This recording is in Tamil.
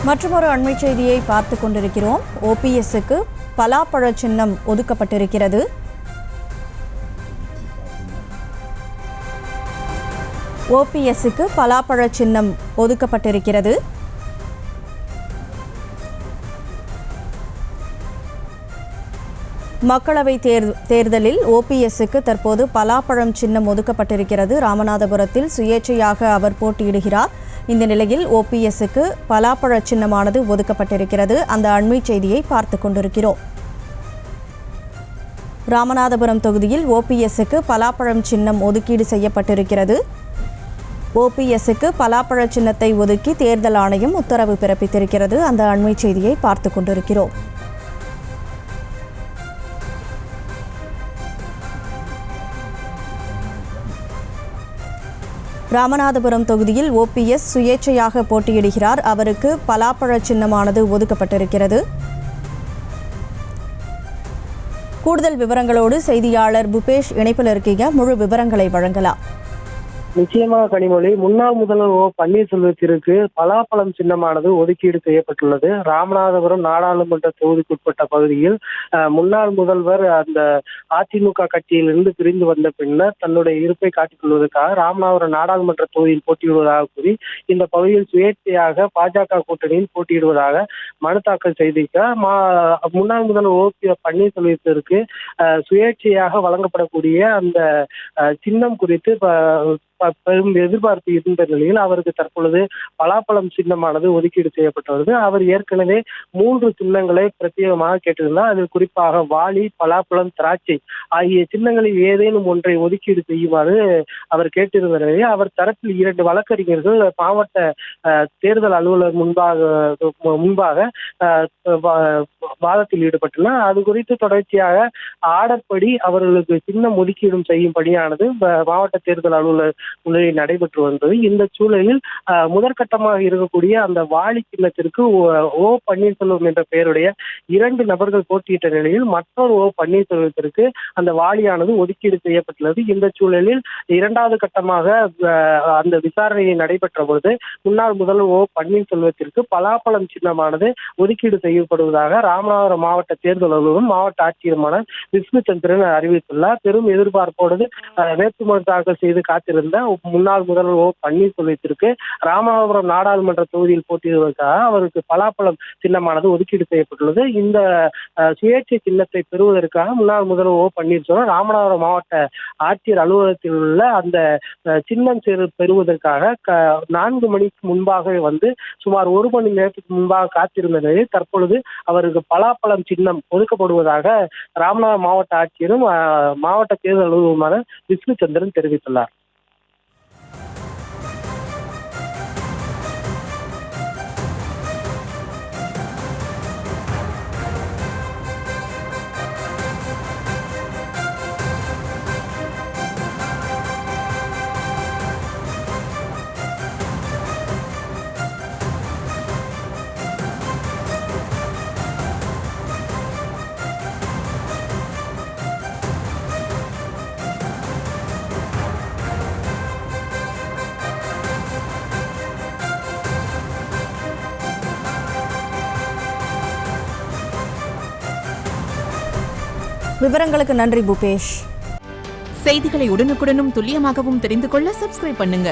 மற்றொரு அண்மை செய்தியை பார்த்து கொண்டிருக்கிறோம். ஓபிஎஸ்க்கு பலாப்பழ சின்னம் ஒதுக்கப்பட்டிருக்கிறது. ஓபிஎஸ்க்கு பலாப்பழ சின்னம் ஒதுக்கப்பட்டிருக்கிறது. மக்களவை தேர்தலில் ஓபிஎஸ்க்கு தற்போது பலாப்பழம் சின்னம் ஒதுக்கப்பட்டிருக்கிறது. ராமநாதபுரத்தில் சுயேட்சையாக அவர் போட்டியிடுகிறார். இந்த நிலையில் ஓபிஎஸ்க்கு பலாப்பழ சின்னமானது ஒதுக்கப்பட்டிருக்கிறது. அந்த அண்மை செய்தியை பார்த்து கொண்டிருக்கிறோம். ராமநாதபுரம் தொகுதியில் ஓபிஎஸ்க்கு பலாப்பழம் சின்னம் ஒதுக்கீடு செய்யப்பட்டிருக்கிறது. ஓபிஎஸ்க்கு பலாப்பழ சின்னத்தை ஒதுக்கி தேர்தல் ஆணையம் உத்தரவு பிறப்பித்திருக்கிறது. அந்த அண்மை செய்தியை பார்த்து கொண்டிருக்கிறோம். ராமநாதபுரம் தொகுதியில் ஓபிஎஸ் சுயேட்சையாக போட்டியிடுகிறார். அவருக்கு பலாப்பழ சின்னமானது ஒதுக்கப்பட்டிருக்கிறது. கூடுதல் விவரங்களோடு செய்தியாளர் புபேஷ் இணைப்பில் இருக்கீங்க. முழு விவரங்களை வழங்கலாம். நிச்சயமாக கனிமொழி, முன்னாள் முதல்வர் ஓ பன்னீர்செல்வத்திற்கு பலாப்பழம் சின்னமானது ஒதுக்கீடு செய்யப்பட்டுள்ளது. ராமநாதபுரம் நாடாளுமன்ற தொகுதிக்குட்பட்ட பகுதியில் முன்னாள் முதல்வர் அந்த அதிமுக கட்சியிலிருந்து பிரிந்து வந்த பின்னர் தன்னுடைய இருப்பை காட்டிக் கொள்வதற்காக ராமநாதபுரம் நாடாளுமன்ற தொகுதியில் போட்டியிடுவதாக கூறி இந்த பகுதியில் சுயேட்சையாக பாஜக கூட்டணியில் போட்டியிடுவதாக மனு தாக்கல் செய்திருக்க முன்னாள் முதல்வர் ஓ பன்னீர்செல்வத்திற்கு சுயேட்சையாக வழங்கப்படக்கூடிய அந்த சின்னம் குறித்து பெரும் எதிர்பார்ப்பு இருந்த நிலையில் அவருக்கு தற்பொழுது பலாப்பழம் சின்னமானது ஒதுக்கீடு செய்யப்பட்டுள்ளது. அவர் ஏற்கனவே 3 சின்னங்களை பிரத்யேகமாக கேட்டிருந்தார். அதில் குறிப்பாக வாளி, பலாப்பழம், திராட்சை ஆகிய சின்னங்களில் ஏதேனும் ஒன்றை ஒதுக்கீடு செய்யுமாறு அவர் கேட்டிருந்த நிலையில் அவர் தரப்பில் 2 வழக்கறிஞர்கள் மாவட்ட தேர்தல் அலுவலர் முன்பாக வாதத்தில் ஈடுபட்டுள்ளனர். அது குறித்து தொடர்ச்சியாக ஆடற்படி அவர்களுக்கு சின்னம் ஒதுக்கீடும் செய்யும் பணியானது மாவட்ட தேர்தல் அலுவலர் முன்னிலையில் நடைபெற்று வந்தது. இந்த சூழலில் முதற்கட்டமாக இருக்கக்கூடிய அந்த வாளி சின்னத்திற்கு ஓ பன்னீர்செல்வம் என்ற பெயருடைய 2 நபர்கள் போட்டியிட்ட நிலையில் மற்றொரு ஓ பன்னீர்செல்வத்திற்கு அந்த வாளியானது ஒதுக்கீடு செய்யப்பட்டுள்ளது. இந்த சூழலில் 2வது கட்டமாக அந்த விசாரணையை நடைபெற்ற பொழுது முன்னாள் முதல்வர் ஓ பன்னீர்செல்வத்திற்கு பலாப்பழம் சின்னமானது ஒதுக்கீடு செய்யப்படுவதாக ராமநாதபுரம் மாவட்ட தேர்தல் அலுவலரும் மாவட்ட ஆட்சியருமான விஷ்ணு சந்திரன் அறிவித்துள்ளார். பெரும் எதிர்பார்ப்போடு வேட்புமனு தாக்கல் செய்து காத்திருந்த முன்னாள் முதல்வர் ஓ பன்னீர்செல்வத்திற்கு ராமநாதபுரம் நாடாளுமன்ற தொகுதியில் போட்டியிடுவதற்காக அவருக்கு பலாப்பழம் சின்னமானது ஒதுக்கீடு செய்யப்பட்டுள்ளது. இந்த சுயேட்சை சின்னத்தை பெறுவதற்காக முன்னாள் முதல்வர் ஓ பன்னீர்செல்வம் ராமநாதபுரம் மாவட்ட ஆட்சியர் அலுவலகத்தில் உள்ள அந்த சின்னம் பெறுவதற்காக 4 மணிக்கு முன்பாக வந்து சுமார் 1 மணி நேரத்துக்கு முன்பாக காத்திருந்த நிலையில் தற்பொழுது அவருக்கு பலாப்பழம் சின்னம் ஒதுக்கப்படுவதாக ராமநாதபுரம் மாவட்ட ஆட்சியரும் மாவட்ட தேர்தல் அலுவலருமான விஷ்ணு சந்திரன் தெரிவித்துள்ளார். விவரங்களுக்கு நன்றி புபேஷ். செய்திகளை உடனுக்குடனும் துல்லியமாகவும் தெரிந்து கொள்ள சப்ஸ்கிரைப் பண்ணுங்க.